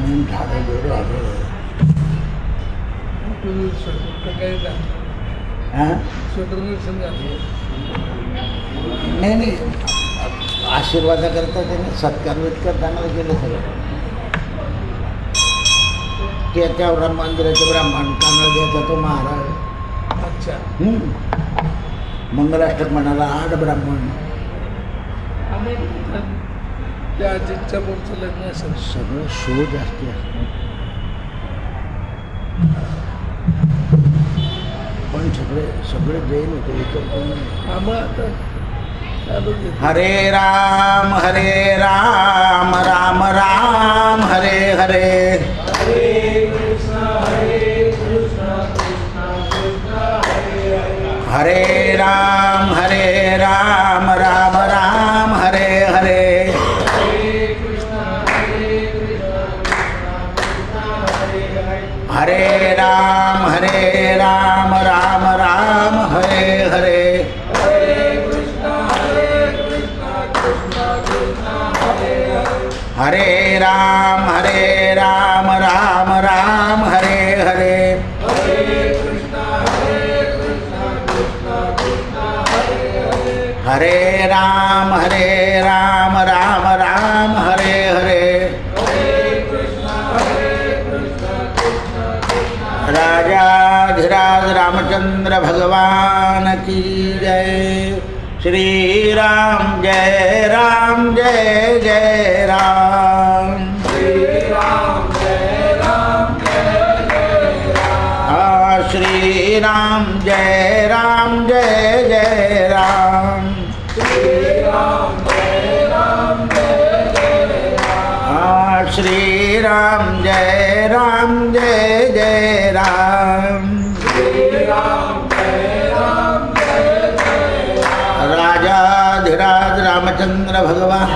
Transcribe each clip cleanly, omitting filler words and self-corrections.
झाडं बिडं आलं. हां नाही नाही, आशीर्वादाकरता त्याने सत्कार वित्कार चांगलं केलं सगळं. त्याच्यावर मंदिराचे ब्राह्मण तांदळ द्यायचा तो महाराज. अच्छा. मंगलाष्टक म्हणाला 8 ब्राह्मण. त्या आजीच्या पोटचं लग्न असेल. सगळं शो जास्ती असतं, पण सगळे जैन होते, इतर कोणी नाही. आम्ही आता चालू घेतो. हरे राम राम राम हरे हरे. हरे कृष्ण कृष्ण कृष्ण हरे हरे. हरे राम राम राम हरे हरे. हरे कृष्ण कृष्ण कृष्ण हरे हरे. हरे राम राम राम हरे हरे. हरे कृष्ण कृष्ण कृष्ण हरे हरे. हरे राम राम राम हरे हरे. हरे कृष्ण कृष्ण कृष्ण हरे हरे. हरे राम राम राम हरे हरे. हरे कृष्ण कृष्ण कृष्ण. राजाधिराज रामचंद्र भगवान की जय. श्री राम जय राम जय जय राम. श्री राम जय राम जय जय राम. श्री राम जय जय राम. श्री राम जय जय राम. श्री राम जय जय राम. श्री राम जय जय राम. राजाधिराज रामचंद्र भगवान,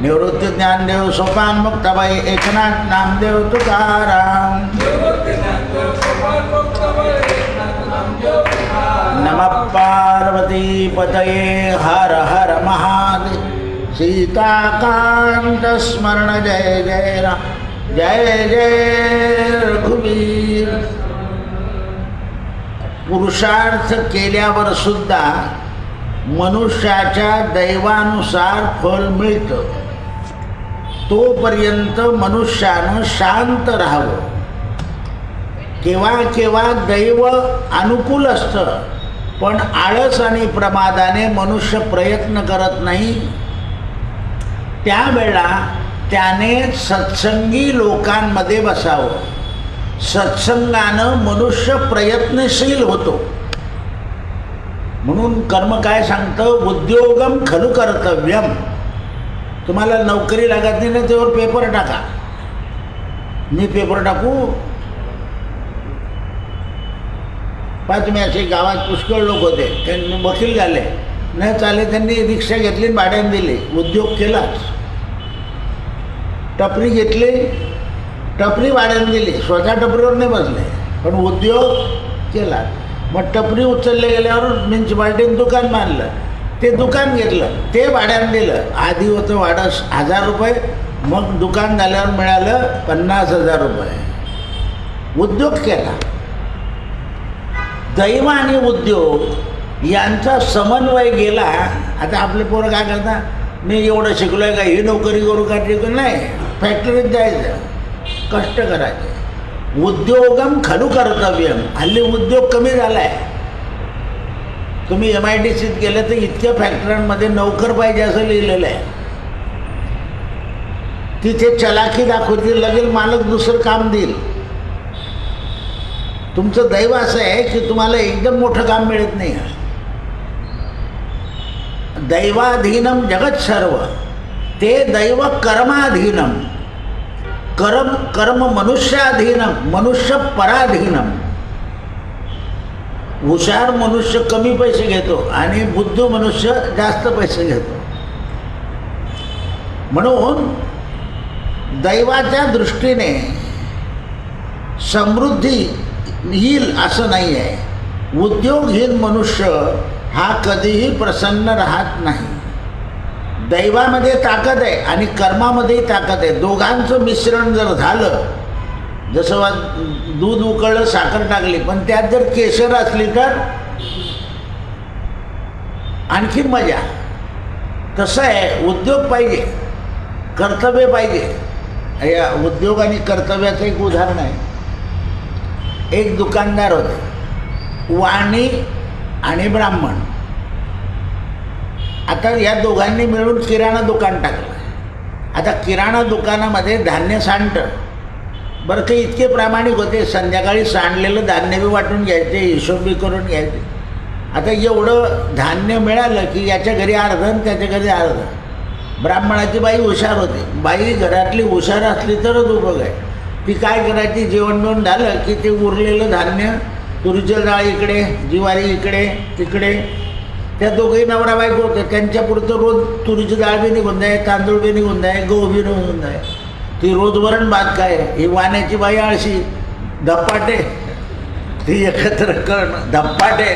निवृत्ती ज्ञानदेव सोपान मुक्ताबाई एकनाथ नामदेव तुकाराम. नमः पार्वती पतये हर हर महादेव. सीताकांत स्मरण जय जय राम. जय जय रघुवीर. पुरुषार्थ केल्यावर सुद्धा मनुष्याच्या दैवानुसार फल मिळतं. तोपर्यंत मनुष्यानं शांत राहावं. केव्हा केव्हा दैव अनुकूल असतं, पण आळस आणि प्रमादाने मनुष्य प्रयत्न करत नाही. त्यावेळा त्याने सत्संगी लोकांमध्ये बसावं. सत्संगानं मनुष्य प्रयत्नशील होतो. म्हणून कर्म काय सांगतं, उद्योगम खलु कर्तव्यम. तुम्हाला नोकरी लागत नाही ना, त्यावर पेपर टाका. मी पेपर टाकू? पाच तुम्ही असे गावात पुष्कळ लोक होते, त्यांनी वकील झाले नाही चाले, त्यांनी रिक्षा घेतली भाड्याने दिली, उद्योग केलाच. टपरी घेतली, टपरी भाड्याने दिली, स्वतः टपरीवर नाही बसले पण उद्योग केला. मग टपरी उचलले गेल्यावर म्युन्सिपाल्टीने दुकान बांधलं, ते दुकान घेतलं, ते भाड्याने दिलं. आधी होतं भाडं 1000 रुपये, मग दुकान झाल्यावर मिळालं 50,000 रुपये. उद्योग केला. दैव आणि उद्योग यांचा समन्वय गेला. आता आपले पोरं काय करतात, मी एवढं शिकलोय का ही नोकरी करू का शिकू? नाही, फॅक्टरीत जायचं, कष्ट करायचे. उद्योगम खलु कर्तव्यम. हल्ली उद्योग कमी झाला आहे. तुम्ही MIDCत गेलं तर इतक्या फॅक्टऱ्यांमध्ये नोकर पाहिजे असं लिहिलेलं आहे. तिथे चलाखी दाखवतील, लगेच मालक दुसरं काम देईल. तुमचं दैव असं आहे की तुम्हाला एकदम मोठं काम मिळत नाही. दैवाधीनम जगत सर्व, ते दैव कर्माधीनम. कर्म मनुष्याधीनम, मनुष्य पराधीनम. हुशार मनुष्य कमी पैसे घेतो आणि बुद्धू मनुष्य जास्त पैसे घेतो. म्हणून दैवाच्या दृष्टीने समृद्धी येईल असं नाही आहे. उद्योगहीन मनुष्य हा कधीही प्रसन्न राहत नाही. दैवामध्ये ताकद आहे आणि कर्मामध्येही ताकद आहे. दोघांचं मिश्रण जर झालं, जसं दूध उकळलं साखर टाकली, पण त्यात जर केशर असली तर आणखी मजा. तसं आहे, उद्योग पाहिजे, कर्तव्य पाहिजे. या उद्योग आणि कर्तव्याचं एक उदाहरण आहे. एक दुकानदार होते, वाणी आणि ब्राह्मण. आता या दोघांनी मिळून किराणा दुकान टाकलं. आता किराणा दुकानामध्ये धान्य सांडतं. बरं, ते इतके प्रामाणिक होते, संध्याकाळी सांडलेलं धान्य बी वाटून घ्यायचे, हिशोब बी करून घ्यायचे. आता एवढं धान्य मिळालं की याच्या घरी अर्ध आणि त्याच्या घरी अर्ध. ब्राह्मणाची बाई हुशार होती. बाई घरातली हुशार असली तरच उपयोग आहे. ती काय करायची, जेवण बिवण झालं की ते उरलेलं धान्य, तुरीची डाळ इकडे, ज्वारी इकडे तिकडे, त्या दोघंही नवरा बायको होते, त्यांच्यापुरतं रोज तुरीची डाळ बी निघून जाय, तांदूळ बी निघून जाय, गहू बी निघून जाय. ती रोज वरण भात काय. ही वाण्याची बाई आळशी, धप्पाटे, ती एकत्र करणं धप्पाटे.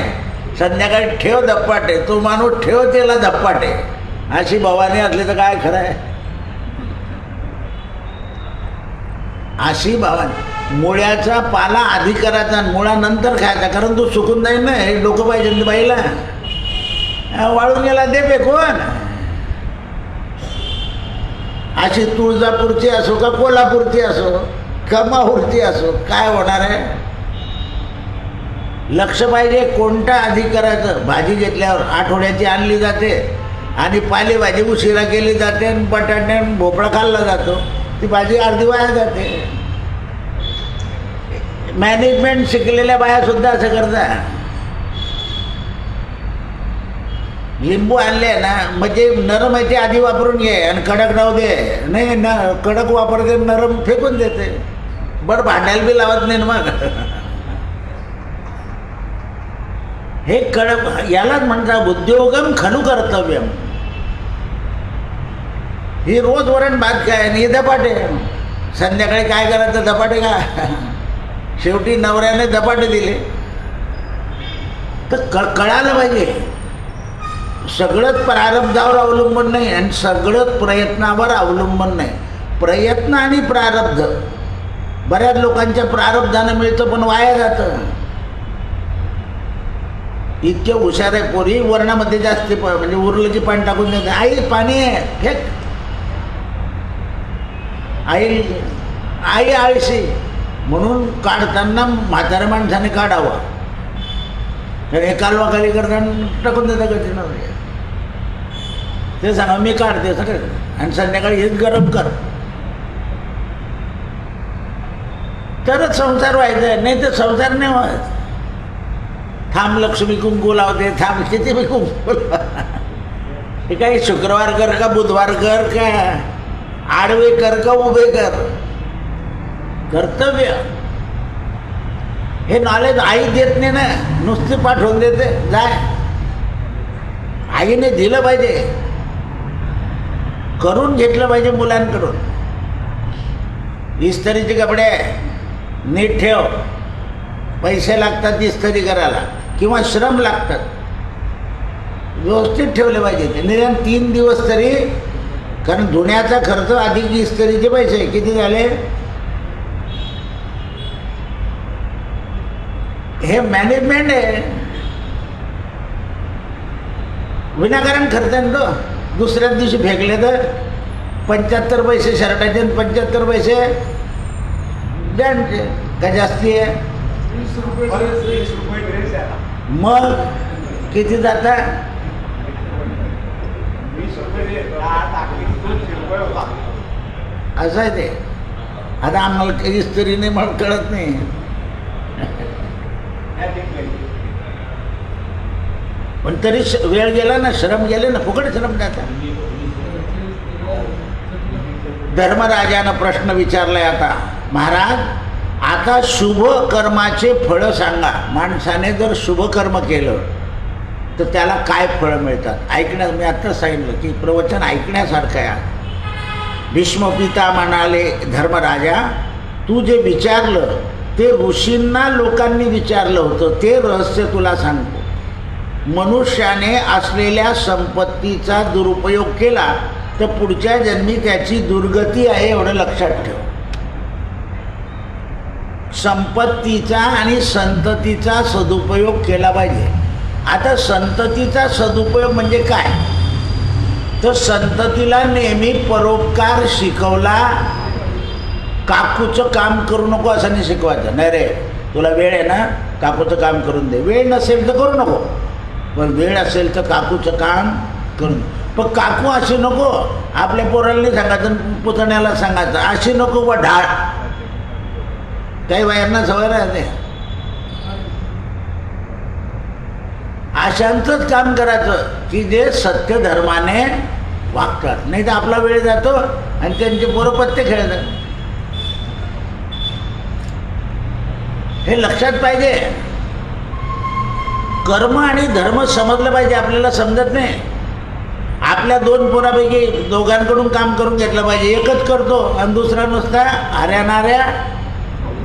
संध्याकाळी ठेव धप्पाटे, तो माणूस ठेव त्याला धप्पाटे. अशी भवानी असली तर काय खरं आहे. अशी भवानी. मुळ्याचा पाला आधी करायचा, मुळा नंतर खायचा, कारण तो सुकून जाईल ना. हे डोकं पाहिजे बाईला, वाळून गेला दे फेकून. अशी तुळजापूरची असो का कोल्हापूरची असो का माहूरची असो, काय होणार आहे. लक्ष पाहिजे कोणता आधी करायचं. भाजी घेतल्यावर आठवड्याची आणली जाते आणि पालेभाजी उशिरा केली जाते आणि बटाटे भोपळा खाल्ला जातो, ती भाजी अर्धी वाया जाते. मॅनेजमेंट शिकलेल्या बायासुद्धा असं करतात. लिंबू आणले ना, म्हणजे नरम आहे ते आधी वापरून घे आणि कडक राहू दे. नाही न कडक वापरते, नरम फेकून देते. बरं, भांडायला बी लावत नाही ना मग. हे कडक, यालाच म्हणतात उद्योगम खलु कर्तव्यम. ही रोज वरण भात काय आणि हे धपाटे. संध्याकाळी काय करायचं, धपाटे का. शेवटी नवऱ्याने धपाटे दिले. तर कळालं पाहिजे सगळंच प्रारब्धावर अवलंबून नाही आणि सगळंच प्रयत्नावर अवलंबून नाही. प्रयत्न आणि प्रारब्ध. बऱ्याच लोकांच्या प्रारब्धानं मिळतं पण वाया जातं. इतके हुशार आहे पोरी, वर्णामध्ये जास्त म्हणजे उरलं की पाणी टाकून देते. आई पाणी आहे फेक. आई आळशी म्हणून काढताना म्हाताऱ्या माणसाने काढावं. तर हे कालवा खाली करताना टाकून देता कधी नव्हे. ते सांगा मी काढते सगळं आणि संध्याकाळी हेच गरम कर, तरच संसार व्हायचा आहे. नाही तर संसार नाही व्हायचा. थांब लक्ष्मी कुंकू लावते, थांब किती बी कुंकू. हे काही शुक्रवार कर का बुधवार कर का आडवे कर का उभे कर, कर्तव्य. हे नॉलेज आई देत नाही ना, नुसती पाठवून देते जाय. आईने दिलं पाहिजे, करून घेतलं पाहिजे मुलांकडून. इस्त्रीचे कपडे नीट ठेव, पैसे लागतात इस्त्री करायला किंवा श्रम लागतात, व्यवस्थित ठेवले पाहिजे ते. निदान 3 दिवस तरी, कारण धुण्याचा खर्च अधिक इस्त्रीचे पैसे किती झाले. हे मॅनेजमेंट आहे. विनाकारण खर्च आहे तो. दुसऱ्याच दिवशी फेकले तर 75 पैसे शर्टाचे आणि 75 पैसे पॅन्टचे. का जास्ती आहे. 20 रुपये ड्रेस आहे. मग किती जाता. 20 रुपये होता असं आहे ते. आता आम्हाला काही इस्त्री नाही म्हणून कळत नाही. पण तरी वेळ गेला ना, श्रम गेले ना, फुकट श्रम जाता. धर्मराजानं प्रश्न विचारलाय आता, महाराज आता शुभ कर्माचे फळं सांगा. माणसाने जर शुभ कर्म केलं तर त्याला काय फळं मिळतात. ऐकण्यास मी आत्ताच सांगितलं की प्रवचन ऐकण्यासारखं आहे. भीष्म पिता म्हणाले, धर्मराजा तू जे विचारलं ते ऋषींना लोकांनी विचारलं होतं, ते रहस्य तुला सांगतो. मनुष्याने असलेल्या संपत्तीचा दुरुपयोग केला तर पुढच्या जन्मी त्याची दुर्गती आहे, एवढं लक्षात ठेव. संपत्तीचा आणि संततीचा सदुपयोग केला पाहिजे. आता संततीचा सदुपयोग म्हणजे काय? तर संततीला नेहमी परोपकार शिकवला. काकूचं काम करू नको असं नाही शिकवायचं. नाही रे, तुला वेळ आहे ना, काकूचं काम करून दे. वेळ नसेल तर करू नको, पण वेळ असेल तर काकूचं काम करून. पण काकू अशी नको, आपल्या पोराला नाही सांगायचं, पुतण्याला सांगायचं अशी नको व ढाळ. काही बायांना सवय राहते, अशांचंच काम करायचं की जे सत्य धर्माने वागतात. नाही तर आपला वेळ जातो आणि त्यांचे पोरं पत्ते खेळतात. हे लक्षात पाहिजे. कर्म आणि धर्म समजलं पाहिजे. आपल्याला समजत नाही. आपल्या दोन पोरापैकी दोघांकडून काम करून घेतलं पाहिजे. एकच करतो आणि दुसरा नुसता हऱ्या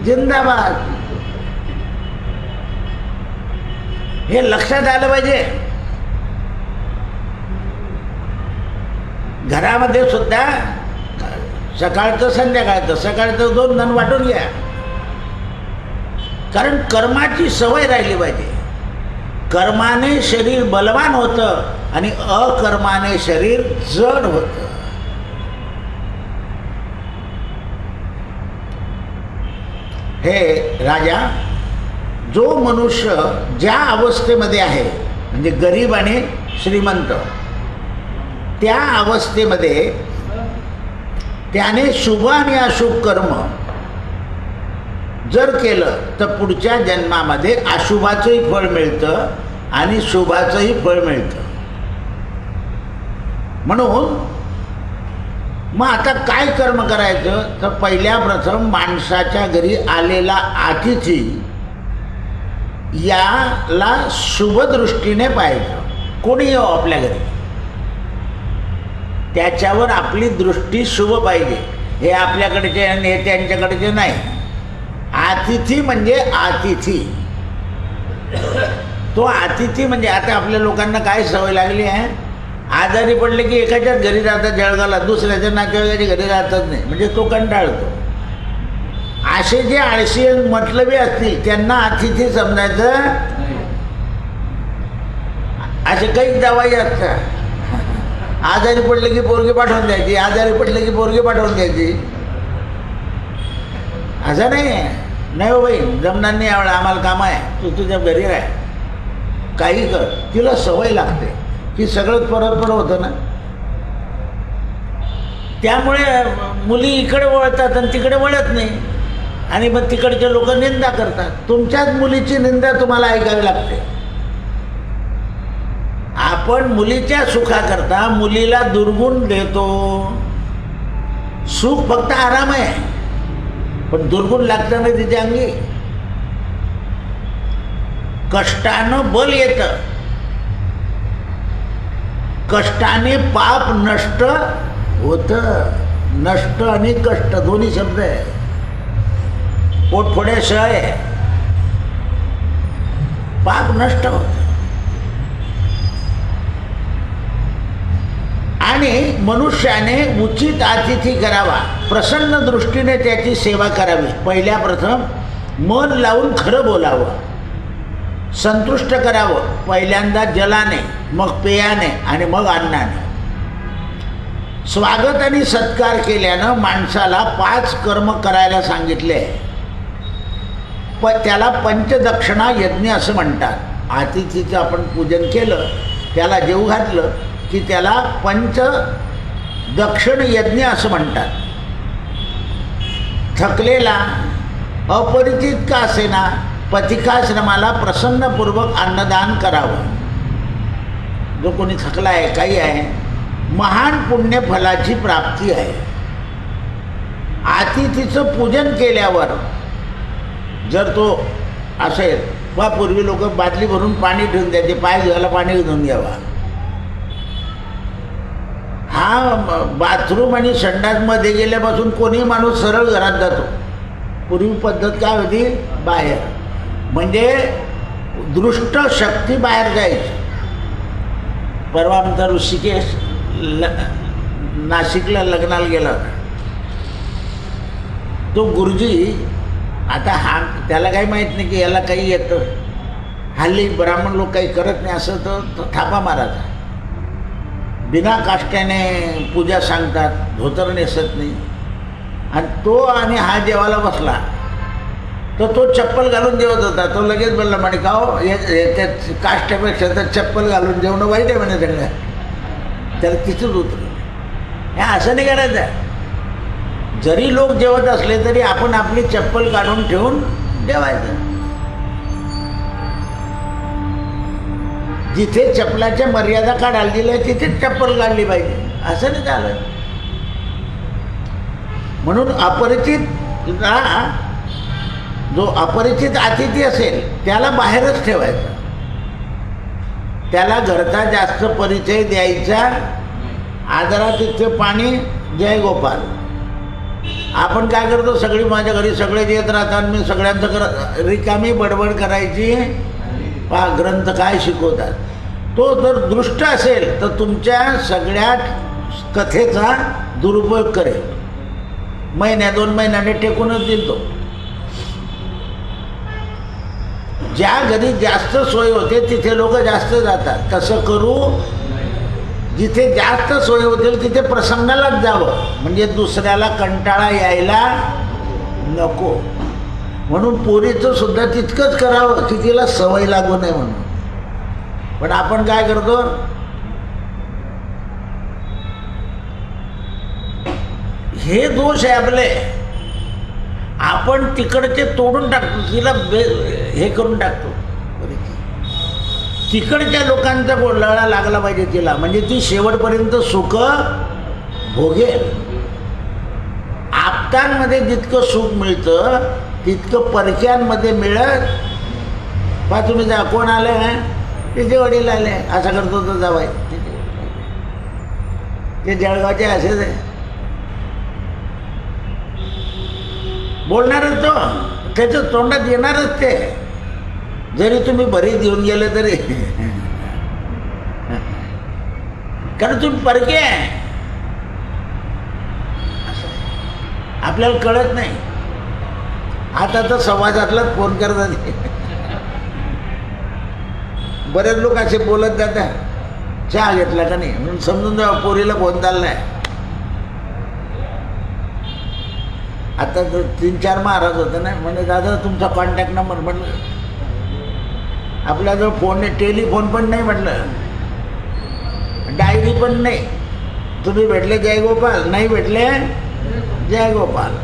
जिंदाबाद. हे लक्षात आलं पाहिजे. घरामध्ये सुद्धा सकाळचं संध्याकाळचं, सकाळचं 2 जण वाटून घ्या. कारण कर्माची सवय राहिली पाहिजे. कर्माने शरीर बलवान होतं आणि अकर्माने शरीर जड होतं. हे राजा, जो मनुष्य ज्या अवस्थेमध्ये आहे म्हणजे गरीब आणि श्रीमंत, त्या अवस्थेमध्ये त्याने शुभ आणि अशुभ कर्म जर केलं तर पुढच्या जन्मामध्ये अशुभाचंही फळ मिळतं आणि शुभाचंही फळ मिळतं. म्हणून मग आता काय कर्म करायचं? तर पहिल्या प्रथम माणसाच्या घरी आलेला अतिथी याला शुभ दृष्टीने पाहायचं. कोणी येऊ आपल्या घरी, त्याच्यावर आपली दृष्टी शुभ पाहिजे. हे आपल्याकडचे आणि हे त्यांच्याकडचे नाही. अतिथी म्हणजे अतिथी. तो अतिथी म्हणजे आता आपल्या लोकांना काय सवय लागली आहे, आजारी पडले की एकाच्याच घरी जातात जळगावला, दुसऱ्याच्या नातेवाईकाच्या घरी राहतच नाही. म्हणजे तो कंटाळतो. असे जे आळशी मतलबी असतील त्यांना अतिथी समजायचं. असे काही जावाई असतात, आजारी पडले की पोरगी पाठवून द्यायची, आजारी पडले की पोरगी पाठवून द्यायची. असं नाही हो बाई, जमणार नाही यावेळा, आम्हाला काम आहे, तू तुझ्या घरी राह, काही कर. तिला सवय लागते की सगळंच परत होतं ना. त्यामुळे मुली इकडे वळतात आणि तिकडे वळत नाही आणि मग तिकडचे लोक निंदा करतात. तुमच्याच मुलीची निंदा तुम्हाला ऐकावी लागते. आपण मुलीच्या सुखाकरता मुलीला दुर्गुण देतो. सुख फक्त आराम आहे, पण दुर्गुण लागतं ना तिच्या अंगी. कष्टानं बल येतं, कष्टाने पाप नष्ट होतं. नष्ट आणि कष्ट दोन्ही शब्द आहे. पोटफोड्या शय, पाप नष्ट होतं. आणि मनुष्याने उचित अतिथी करावा, प्रसन्न दृष्टीने त्याची सेवा करावी. पहिल्या प्रथम मन लावून खरं बोलावं, संतुष्ट करावं. पहिल्यांदा जलाने, मग पेयाने आणि मग अन्नाने. स्वागत आणि सत्कार केल्यानं माणसाला 5 कर्म करायला सांगितले. पण त्याला पंचदक्षिणा यज्ञ असं म्हणतात. अतिथीचं आपण पूजन केलं, त्याला जेवू घातलं की त्याला पंचदक्षिण यज्ञ असं म्हणतात. थकलेला, अपरिचित का असेना, पथिकाश्रमाला प्रसन्नपूर्वक अन्नदान करावं. जो कोणी थकला आहे, काही आहे, महान पुण्यफलाची प्राप्ती आहे. अतिथीचं पूजन केल्यावर जर तो असेल, वा पूर्वी लोक बादली भरून पाणी ठेवून द्यायचे, पाय धुवायला पाणी धुवून घ्यावा. हा बाथरूम आणि संडासमध्ये गेल्यापासून कोणी माणूस सरळ घरात जातो. पूर्वी पद्धत काय होती, बाहेर. म्हणजे दृष्ट शक्ती बाहेर जायची. परवा आमचा ऋषिकेश नाशिकला लग्नाला गेला होता. तो गुरुजी आता हा त्याला काही माहीत नाही की याला काही येतं. हल्ली ब्राह्मण लोक काही करत नाही असं तो थापा मारायचा. बिना काष्टाने पूजा सांगतात, धोतर नेसत नाही. आणि तो आणि हा जेवायला बसला तर तो चप्पल घालून जेवत होता. तो लगेच बोलला म्हणे का हो याच्यात काष्टापेक्षा तर चप्पल घालून जेवणं वाईट आहे म्हणे सगळं. त्याला तिथंच उतरलं. हे असं नाही करायचं. जरी लोक जेवत असले तरी आपण आपली चप्पल काढून ठेवून जेवायचं. जिथे चप्पलाच्या मर्यादा काढायला दिल्या तिथेच चप्पल काढली पाहिजे. असं नाही झालं. म्हणून जो अपरिचित अतिथी असेल त्याला बाहेरच ठेवायचं. त्याला घरचा जास्त परिचय द्यायचा. आदरातिथ्य पाणी जय गोपाल. आपण काय करतो, सगळी माझ्या घरी सगळेच येत राहतात, मी सगळ्यांचं रिकामी बडबड करायची. पहा ग्रंथ काय शिकवतात. तो जर दृष्ट असेल तर तुमच्या सगळ्या कथेचा दुरुपयोग करेल. महिन्या 2 महिन्याने टेकूनच देईल तो. ज्या घरी जास्त सोय होते तिथे लोक जास्त जातात. तसं करू. जिथे जास्त सोय होतील तिथे प्रसंगालाच जावं, म्हणजे दुसऱ्याला कंटाळा यायला नको. म्हणून पोरीचं सुद्धा तितकंच करावं की तिला सवय लागू नये म्हणून. पण आपण काय करतो, हे दोष आहे आपले. आपण तिकडचे तोडून टाकतो, तिला हे करून टाकतो. तिकडच्या लोकांचा गोडलाळा लागला पाहिजे तिला, म्हणजे ती शेवटपर्यंत सुख भोगेल. आप्तांमध्ये जितकं सुख मिळतं तितकं परक्यांमध्ये मिळत. पहा तुम्ही जा, कोण आले आहे, तिचे वडील आले, असा करतो तर जावाय. ते जळगावचे असेच आहे, बोलणारच तो, त्याचं तोंडात येणारच ते. जरी तुम्ही बरीच देऊन गेले तरी, कारण तुम्ही परके आहे. आपल्याला कळत नाही. आता तर समाजातलाच फोन करतात. बरेच लोक असे बोलत जातात, चहा घेतला का नाही म्हणून समजून जा पोरीला फोन चाललाय. आता 3-4 महाराज होते ना, म्हणजे दादा तुमचा कॉन्टॅक्ट नंबर. म्हटलं आपल्याजवळ फोन नाही, टेलिफोन पण नाही, म्हटलं डायरी पण नाही. तुम्ही भेटले जय गोपाल, नाही भेटले जय गोपाल.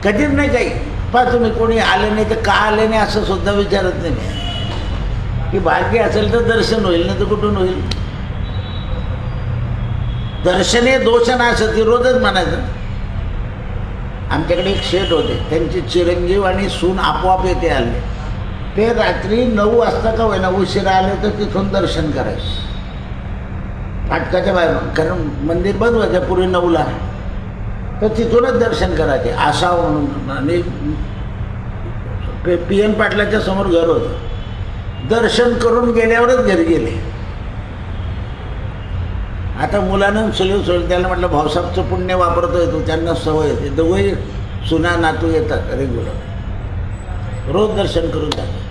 कधीच नाही काही. पहा तुम्ही कोणी आले नाही तर का आले नाही असं सुद्धा विचारत नाही. की भाग्य असेल तर दर्शन होईल, नाही तर कुठून होईल. दर्शने दोष नासती रोजच म्हणायचं. आमच्याकडे एक शेठ होते, त्यांची चिरंजीव आणि सून आपोआप येते आले. ते रात्री 9 वाजता का होईना उशिरा आले तर तिथून दर्शन करायचं फाटकाच्या बाहेर, कारण मंदिर बंद व्हायचं पूर्वी 9ला. तर तिथूनच दर्शन करायचे असावं म्हणून. आणि PN पाटलाच्या समोर घर होतं. दर्शन करून गेल्यावरच घरी गेले. आता मुलानं सोडून त्याला म्हटलं भाऊसाहेबचं पुण्य वापरतोय तू, त्यांना सवय येते. दोघंही सुना नातू येतात रेग्युलर, रोज दर्शन करून जातात.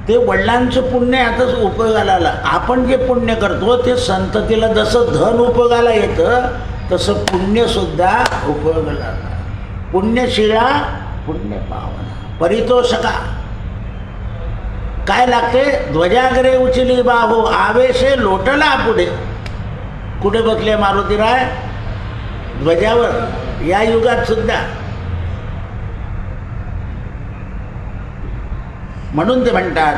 ते वडिलांचं पुण्य आताच उपयोगाला आलं. आपण जे पुण्य करतो ते संततीला जसं धन उपयोगाला येतं तसं पुण्यसुद्धा उपयोगाला आलं. पुण्यशिळा पुण्य पावना परितोषका. काय लागते, ध्वजाग्रे उचली बाहू आवेशे लोटला पुढे. कुठे बसले मारुतीराय, ध्वजावर. या युगात सुद्धा. म्हणून ते म्हणतात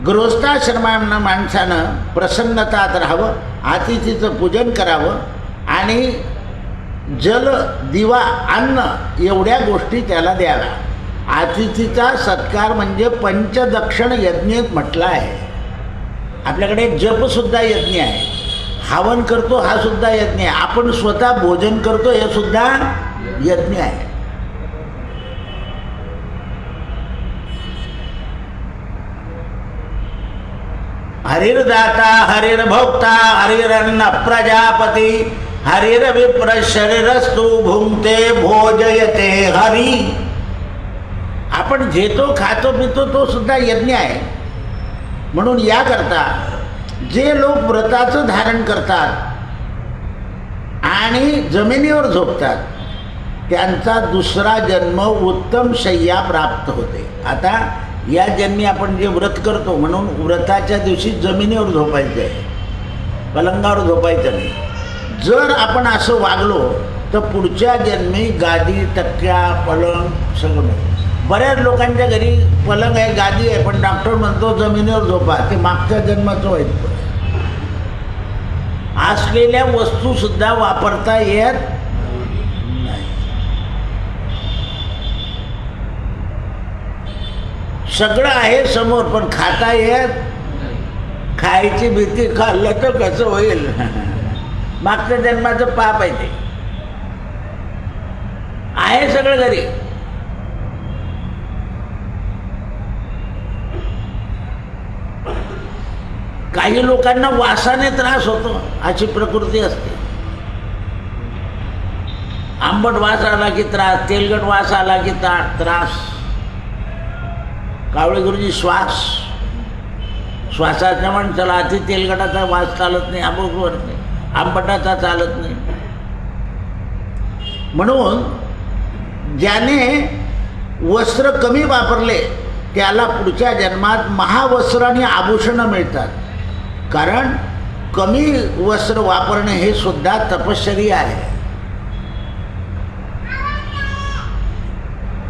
गृहस्थाश्रमांना माणसानं प्रसन्नतात राहावं, अतिथीचं पूजन करावं आणि जल दिवा अन्न एवढ्या गोष्टी त्याला द्याव्या. अतिथीचा सत्कार म्हणजे पंचदक्षिण यज्ञ म्हटला आहे. आपल्याकडे जपसुद्धा यज्ञ आहे. हवन करतो हा सुद्धा यज्ञ आहे. आपण स्वतः भोजन करतो हे सुद्धा यज्ञ आहे. हरिर्दाता हरिर्भोक्ता हरिरन्न प्रजापती हरिर्विप्र शरीरस्तु भुंक्ते भोजयते हरी. आपण घेतो खातो पितो तो सुद्धा यज्ञ आहे. म्हणून याकरता जे लोक व्रताचं धारण करतात आणि जमिनीवर झोपतात त्यांचा दुसरा जन्म उत्तम शय्या प्राप्त होते. आता या जन्मी आपण जे व्रत करतो म्हणून व्रताच्या दिवशी जमिनीवर झोपायचं आहे, पलंगावर झोपायचं नाही. जर आपण असं वागलो तर पुढच्या जन्मी गादी टक्क्या पलंग सगळं मिळतं. बऱ्याच लोकांच्या घरी पलंग आहे गादी आहे पण डॉक्टर म्हणतो जमिनीवर झोपा, ते मागच्या जन्माचं वाईट पडतं. असलेल्या वस्तूसुद्धा वापरता येत नाही. सगळं आहे समोर पण खाता येत, खायची भीती, खाल्लं तर कसं होईल. मागच्या जन्माचं पाप आहे ते. आहे सगळं घरी. काही लोकांना वासाने त्रास होतो, अशी प्रकृती असते. आंबट वास आला की त्रास, तेलकट वास आला की त्रास. कावळे गुरुजी श्वासाच्या माणसाला अति तेलकटाचा वास चालत नाही, आंबटाचा चालत नाही. म्हणून ज्याने वस्त्र कमी वापरले त्याला पुढच्या जन्मात महावस्त्र आणि आभूषणं मिळतात. कारण कमी वस्त्र वापरणे हे सुद्धा तपश्चर्या आहे.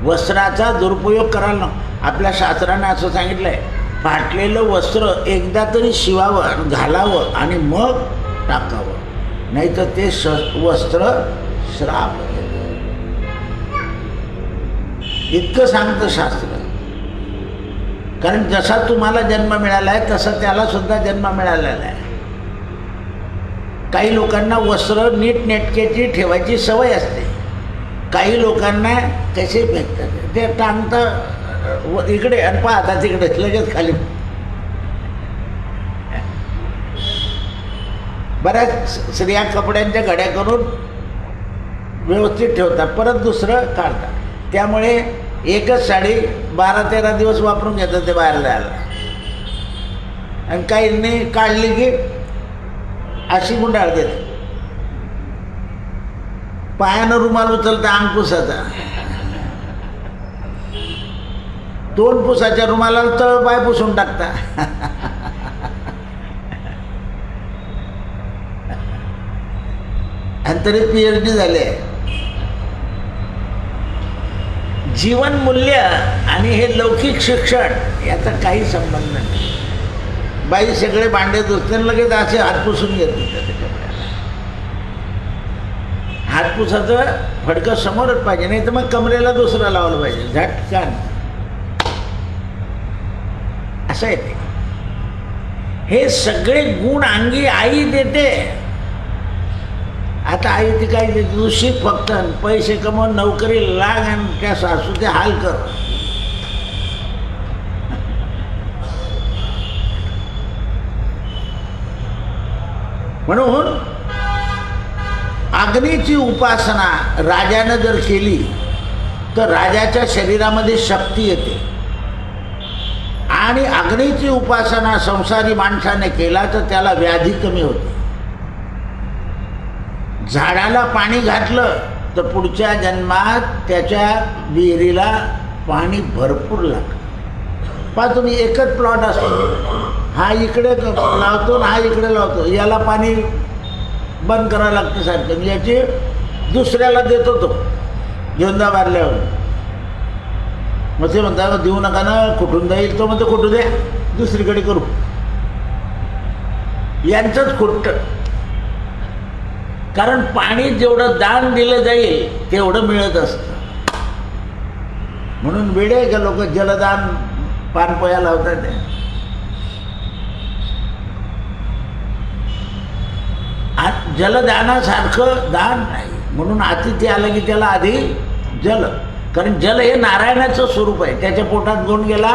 वस्त्राचा दुरुपयोग करायला आपल्या शास्त्राने असं सांगितलंय, फाटलेलं वस्त्र एकदा तरी शिवावं, घालावं आणि मग टाकावं, नाही तर ते वस्त्र श्राप. इतकं सांगतं शास्त्र. कारण जसा तुम्हाला जन्म मिळाला आहे तसा त्याला सुद्धा जन्म मिळालेला आहे. काही लोकांना वस्त्र नीटनेटकेची ठेवायची सवय असते, काही लोकांना कसे फेकतात, ते टांगतं इकडे आणि पाहता तिकडे लगेच खाली. बऱ्याच स्त्रिया कपड्यांच्या घड्या करून व्यवस्थित ठेवतात, परत दुसरं काढतात. त्यामुळे एकच साडी 12-13 दिवस वापरून घेतात ते बाहेर जायला. आणि काहींनी काढली की अशी गुंडाळ देते. पायानं रुमाल उचलता अंग पुसाचा, तोंड पुसाच्या रुमालाला तळ पाय पुसून टाकता. आणि तरी PhD झाले. जीवनमूल्य आणि हे लौकिक शिक्षण याचा काही संबंध नाही. बाई सगळे भांडे धुतले लगेच असे हात पुसून घेत होते. हातपुसाचं फडकं समोरच पाहिजे, नाही तर मग कमरेला दुसरं लावलं पाहिजे झटकन. असं आहे ते. हे सगळे गुण अंगी आई देते. आता आई ती काय देते, दूषित फक्त पैसे कमवून नोकरी लाग आणि त्या सासूचे हाल कर. म्हणून अग्नीची उपासना राजानं जर केली तर राजाच्या शरीरामध्ये शक्ती येते. आणि अग्नीची उपासना संसारी माणसाने केला तर त्याला व्याधी कमी होते. झाडाला पाणी घातलं तर पुढच्या जन्मात त्याच्या विहिरीला पाणी भरपूर लागतं. पहा तुम्ही, एकच प्लॉट असतो, हा इकडे लावतो हा इकडे लावतो, याला पाणी बंद करावं लागतं सारखं. याची दुसऱ्याला देतो तो घेऊन जा बारल्यावर. मग ते म्हणता देऊ नका ना, कुठून जाईल तो म्हणतो कुठून द्या, दुसरीकडे करू. यांचंच खुट्ट. कारण पाणी जेवढं दान दिलं जाईल तेवढं मिळत असतं. म्हणून वेडे का लोक जलदान पानपोया लावतात. जलदानासारखं दान नाही. म्हणून अतिथी आलं की त्याला आधी जल. कारण जल हे नारायणाचं स्वरूप आहे. त्याच्या पोटात गुण गेला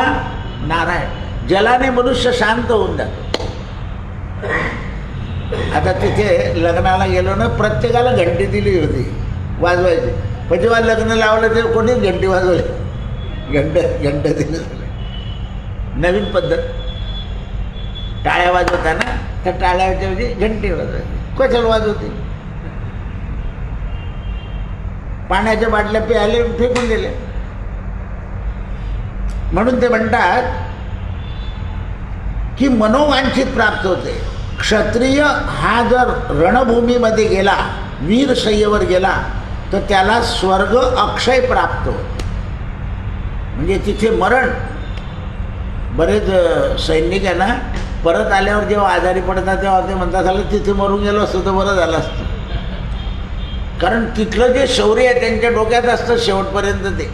नारायण. जलाने मनुष्य शांत होऊन जातो. आता तिथे लग्नाला गेलो ना, प्रत्येकाला घंटी दिली होती वाजवायची, पण जेव्हा लग्न लावलं तेव्हा कोणीच घंटी वाजवली, घंट दिलं. नवीन पद्धत. टाळ्या वाजवता ना, तर टाळ्याच्या ऐवजी घंटी वाजवायची. कशाला वाजवते? पाण्याच्या बाटल्या प्यायले फेकून दिले. म्हणून ते म्हणतात की मनोवांछित प्राप्त होते. क्षत्रिय हा जर रणभूमीमध्ये गेला, वीरशय्येवर गेला, तर त्याला स्वर्ग अक्षय प्राप्त होते. म्हणजे तिथे मरण. बरेच सैनिक आहे ना, परत आल्यावर जेव्हा आजारी पडतात तेव्हा ते म्हणतात झालं तिथे मरून गेलो असतं तर बरं झालं असतं. कारण तिथलं जे शौर्य आहे त्यांच्या डोक्यात असतं शेवटपर्यंत ते.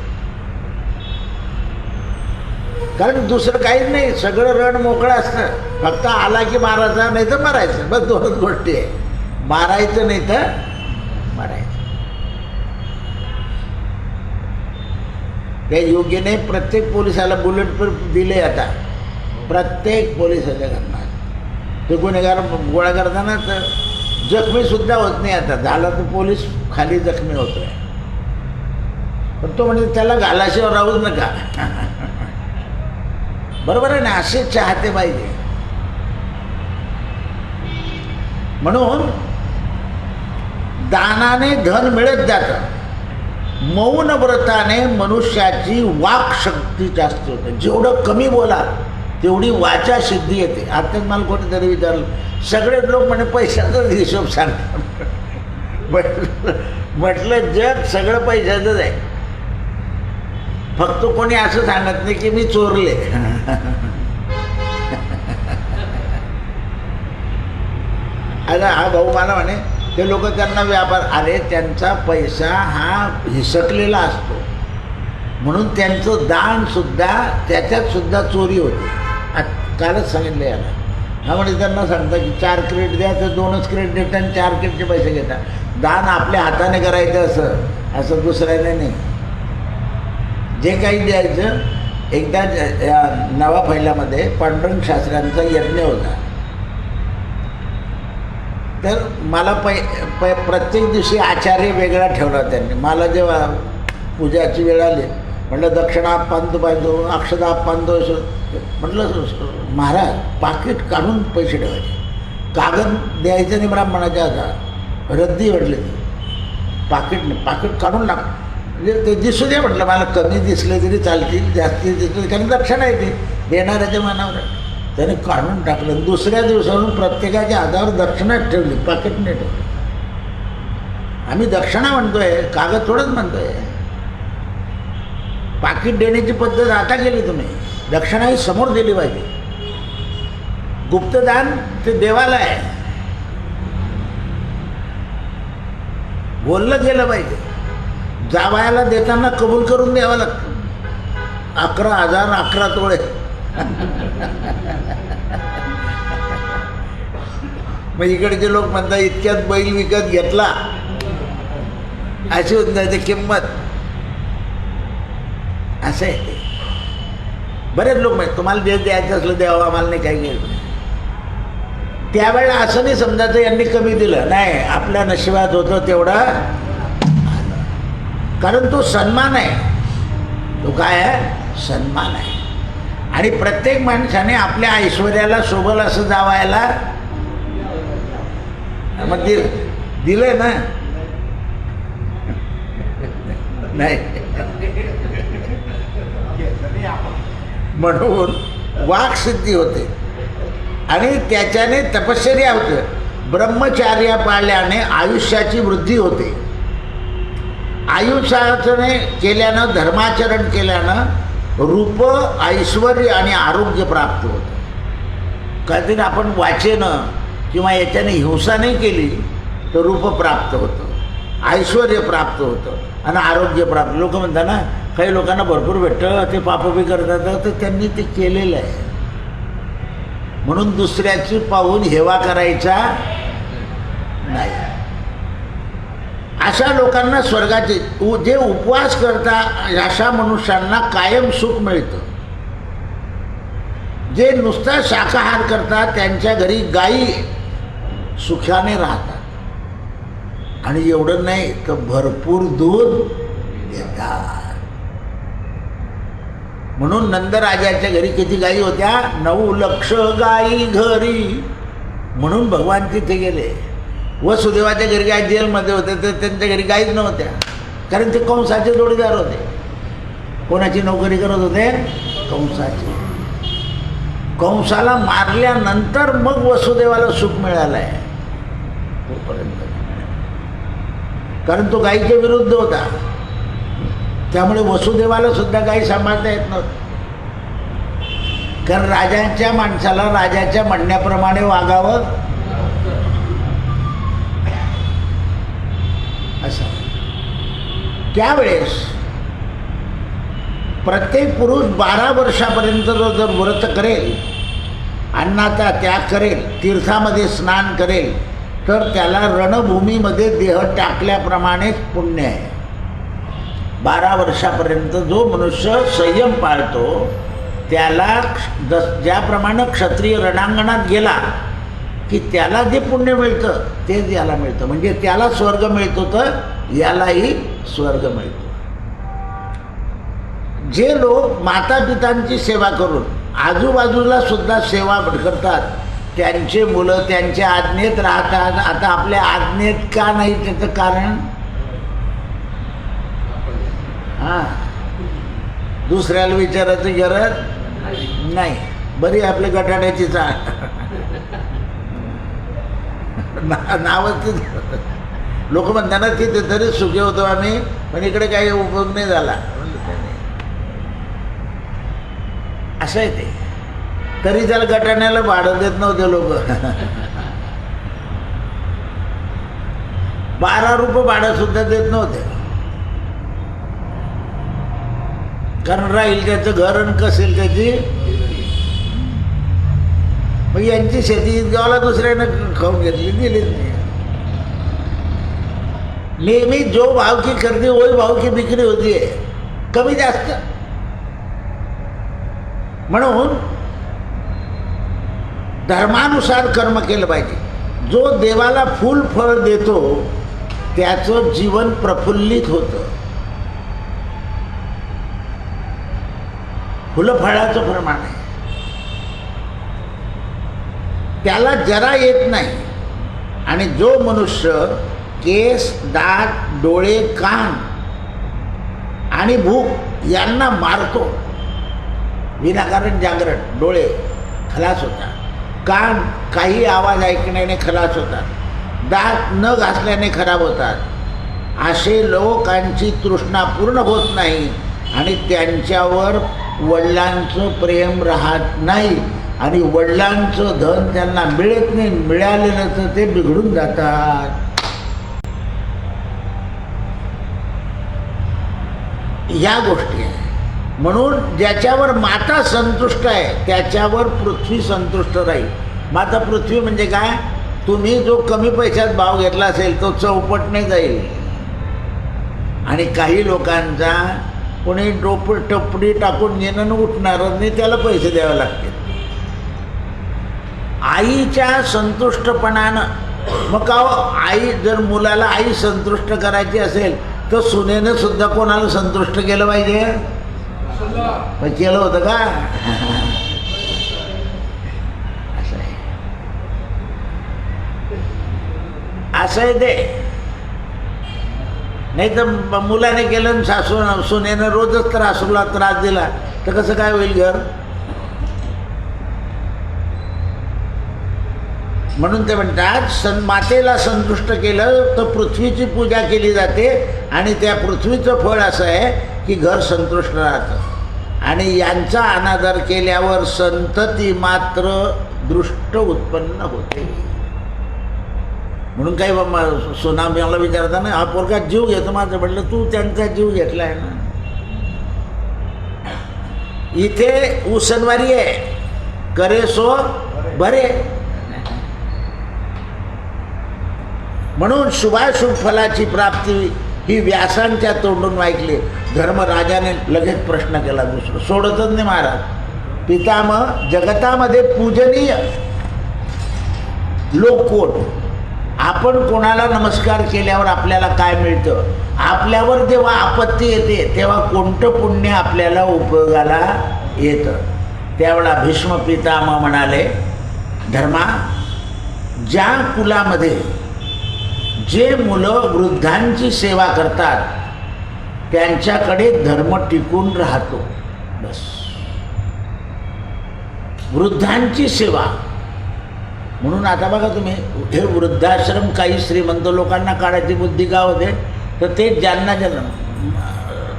कारण दुसरं काहीच नाही, सगळं रण मोकळं असतं. फक्त आला की मारायचा, नाही तर मारायचं, बस दोनच गोष्टी आहे. मारायचं नाही तर मारायचं. त्या योग्यने प्रत्येक पोलिसाला बुलेट प्रूफ दिले. आता प्रत्येक पोलिसाच्या घटना ते गुन्हेगार गोळा करताना तर जखमीसुद्धा होत नाही. आता झाला तर पोलीस खाली जखमी होतोय, पण तो म्हणजे त्याला घालाशिवाय राहूच नका. बरोबर आहे ना, असे चाहते पाहिजे. म्हणून दानाने धन मिळत जातं. मौन व्रताने मनुष्याची वाक्शक्ती जास्त होते. जेवढं कमी बोला तेवढी वाचा सिद्धी येते. आताच मला कोणीतरी विचारलं, सगळे लोक म्हणे पैशाचाच हिशोब सांगतात. म्हटलं जग सगळं पैशाचंच आहे, फक्त कोणी असं सांगत नाही की मी चोरले. आता हा भाऊ मला म्हणे ते लोक त्यांना व्यापार, अरे त्यांचा पैसा हा हिसकलेला असतो, म्हणून त्यांचं दान सुद्धा त्याच्यात सुद्धा चोरी होते. कालच सांगितलं याला. हा म्हणजे त्यांना सांगता की 4 क्रेडिट द्या, तर 2च क्रेडिट देतात आणि 4 क्रेडिटचे पैसे घेतात. दान आपल्या हाताने करायचं असं दुसऱ्याने नाही. जे काही द्यायचं. एकदा नवा पहिल्यामध्ये पांडुरंग शास्त्र्यांचा यज्ञ होता. तर मला प्रत्येक दिवशी आचार्य वेगळा ठेवला त्यांनी. मला जेव्हा पूजाची वेळ आली म्हटलं दक्षिणा पांतो पाहिजे, अक्षदा पांतो. म्हटलं महाराज पाकिट काढून पैसे ठेवायचे, कागद द्यायचं नाही ब्राह्मणाच्या हातात, रद्दी म्हटले. पाकिट काढून टाक, म्हणजे ते दिसू दे म्हटलं, मला कमी दिसले तरी चालतील, जास्ती दिसले कारण दक्षिणा येते देणाऱ्याच्या मनावर. त्याने काढून टाकलं. दुसऱ्या दिवसावरून प्रत्येकाच्या हातावर दक्षिणाच ठेवली, पाकिट नाही ठेवली. आम्ही दक्षिणा म्हणतोय, कागद थोडंच म्हणतोय. पाकिट देण्याची पद्धत आता केली तुम्ही. दक्षिणा ही समोर दिली पाहिजे. गुप्तदान ते देवाला आहे, बोललं गेलं पाहिजे. जावयाला देताना कबूल करून द्यावं लागतं. 11,000 11 तोळे. मग इकडचे लोक म्हणतात इतक्यात बैल विकत घेतला, अशी होत नाही ते किंमत. असं आहे ते. बरेच लोक म्हणजे तुम्हाला जे द्यायचं असलं द्यावं, आम्हाला नाही काही घ्यायचं. त्यावेळेला असं नाही समजायचं यांनी कमी दिलं, नाही, आपल्या नशिबात होतं तेवढं, कारण तो सन्मान आहे. तो काय आहे? सन्मान आहे. आणि प्रत्येक माणसाने आपल्या ऐश्वर्याला शोभल असं जावायला मग दिलंय ना. नाही म्हणून वाक्सिद्धी होते आणि त्याच्याने तपश्चर्या होते. ब्रह्मचार्य पाळल्याने आयुष्याची वृद्धी होते. आयुष्याने केल्यानं, धर्माचरण केल्यानं रूप, ऐश्वर आणि आरोग्य प्राप्त होतं. काहीतरी आपण वाचेनं किंवा याच्याने हिंसा नाही केली तर रूप प्राप्त होतं, ऐश्वर प्राप्त होतं आणि आरोग्य प्राप्त. लोक म्हणतात ना, काही लोकांना भरपूर भेटतं, ते पाप बी करतात, तर त्यांनी ते केलेलं आहे. म्हणून दुसऱ्याची पाहून हेवा करायचा नाही. अशा लोकांना स्वर्गाचे, जे उपवास करता अशा मनुष्यांना कायम सुख मिळतं. जे नुसता शाकाहार करतात त्यांच्या घरी गायी सुखाने राहतात आणि एवढं नाही तर भरपूर दूध देतात. म्हणून नंदराजाच्या घरी किती गायी होत्या? 9 लक्ष गायी घरी. म्हणून भगवान तिथे गेले. वसुदेवाच्या घरी काय जेलमध्ये होते तर त्यांच्या घरी गायीच नव्हत्या, कारण ते कंसाचे जोडीदार होते. कोणाची नोकरी करत होते? कंसाची. कंसाला मारल्यानंतर मग वसुदेवाला सुख मिळालं आहे तोपर्यंत, कारण तो गायीच्या विरुद्ध होता. त्यामुळे वसुदेवाला सुद्धा गायी सांभाळता येत नव्हतं, कारण राजाच्या माणसाला राजाच्या म्हणण्याप्रमाणे वागावं असं. त्यावेळेस प्रत्येक पुरुष 12 वर्षापर्यंत जर व्रत करेल, अन्नाचा त्याग करेल, तीर्थामध्ये स्नान करेल, तर त्याला रणभूमीमध्ये देह टाकल्याप्रमाणेच पुण्य आहे. 12 वर्षापर्यंत जो मनुष्य संयम पाळतो त्याला ज्याप्रमाणे क्षत्रिय रणांगणात गेला की त्याला जे पुण्य मिळतं तेच याला मिळतं. म्हणजे त्याला स्वर्ग मिळतो तर यालाही स्वर्ग मिळतो. जे लोक मातापितांची सेवा करून आजूबाजूला सुद्धा सेवा करतात, त्यांचे मुलं त्यांच्या आज्ञेत राहतात. आता आपल्या आज्ञेत का नाही त्याचं कारण, हां, दुसऱ्याला विचारायची गरज नाही. बरी आपल्या गटाड्याची नावच तिथे लोक म्हणताना तिथे तरी सुखी होतो आम्ही, पण इकडे काही उपयोग नाही झाला असं आहे ते. तरी त्याला गटाण्याला भाडं देत नव्हते लोक. 12 रुपये भाडं सुद्धा देत नव्हते, कारण राहील त्याचं घर आणि कसेल त्याची. मग यांची शेती गावाला दुसऱ्यानं खाऊन घेतली, दिलीच नाही. नेहमी जो भाव की खरेदी वही भाव की विक्री होती आहे, कमी जास्त. म्हणून धर्मानुसार कर्म केलं पाहिजे. जो देवाला फुल फळ देतो त्याचं जीवन प्रफुल्लित होतं. फुलफळाचं प्रमाण आहे, त्याला जरा येत नाही. आणि जो मनुष्य केस, दात, डोळे, कान आणि भूक यांना मारतो, विनाकारण जागरण, डोळे खलास होतात, कान काही आवाज ऐकण्याने खलास होतात, दात न घासल्याने खराब होतात. असे लोकांची तृष्णा पूर्ण होत नाही आणि त्यांच्यावर वडिलांचं प्रेम राहत नाही आणि वडिलांचं धन त्यांना मिळत नाही. मिळालेलं तर ते बिघडून जातात. ह्या गोष्टी आहे. म्हणून ज्याच्यावर माता संतुष्ट आहे त्याच्यावर पृथ्वी संतुष्ट राहील. माता पृथ्वी म्हणजे काय? तुम्ही जो कमी पैशात भाव घेतला असेल तो चौपटने जाईल. आणि काही लोकांचा कोणी टपडी टाकून येणं उठणारच नाही, त्याला पैसे द्यावे लागतील. आईच्या संतुष्टपणानं, मग का आई जर मुलाला आई संतुष्ट करायची असेल तर सुनेनं सुद्धा कोणाला संतुष्ट केलं पाहिजे? मग केलं होतं का? असं आहे, असं आहे ते. नाही तर मुलाने केलं आणि सुनेनं रोजच त्रास दिला तर कसं काय होईल घर? म्हणून ते म्हणतात मातेला संतुष्ट केलं तर पृथ्वीची पूजा केली जाते आणि त्या पृथ्वीचं फळ असं आहे की घर संतुष्ट राहतं. आणि यांचा अनादर केल्यावर संतती मात्र दृष्ट उत्पन्न होते. म्हणून काही सोना मला विचारता ना, हा पोरगा जीव घेतो माझं, म्हटलं तू त्यांचा जीव घेतला आहे ना. इथे उसनवारी आहे, करे सो बरे. म्हणून शुभाशुभ फलाची प्राप्ती ही व्यासांच्या तोंडून ऐकली. धर्मराजाने लगेच प्रश्न केला, दुसरं सोडतच नाही महाराज. पितामह जगतामध्ये पूजनीय लोक कोण? आपण कोणाला नमस्कार केल्यावर आपल्याला काय मिळतं? आपल्यावर जेव्हा आपत्ती येते तेव्हा कोणतं पुण्य आपल्याला उपयोगाला येतं? त्यावेळेला भीष्म पितामह म्हणाले, धर्मा, ज्या कुलामध्ये जे मुलं वृद्धांची सेवा करतात त्यांच्याकडे धर्म टिकून राहतो. बस, वृद्धांची सेवा. म्हणून आता बघा तुम्ही, हे वृद्धाश्रम काही श्रीमंत लोकांना काढायची बुद्धी का होते? तर ते ज्यांना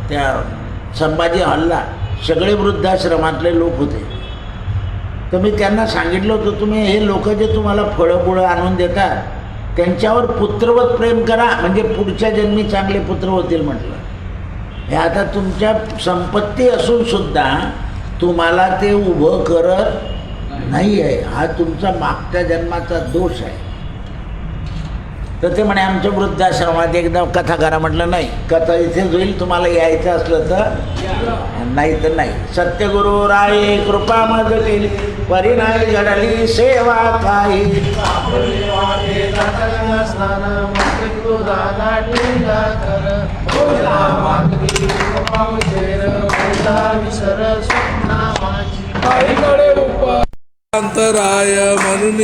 त्या संभाजी हल्ला सगळे वृद्धाश्रमातले लोक होते. तर मी त्यांना सांगितलं होतं, तुम्ही हे लोक जे तुम्हाला फळं आणून देतात त्यांच्यावर पुत्रवत प्रेम करा, म्हणजे पुढच्या जन्मी चांगले पुत्र होतील म्हटलं. हे आता तुमच्या संपत्ती असून सुद्धा तुम्हाला ते उभं करत नाही आहे, हा तुमचा मागच्या जन्माचा दोष आहे. तर ते म्हणे आमच्या वृद्धाश्रमात एकदा कथा करा. म्हटलं नाही, कथा इथेच होईल, तुम्हाला यायचं असलं तर नाही तर नाही. सत्यगुरु राये कृपा मज केली, परिणाय घडली सेवा काही. अंतराय म्हणून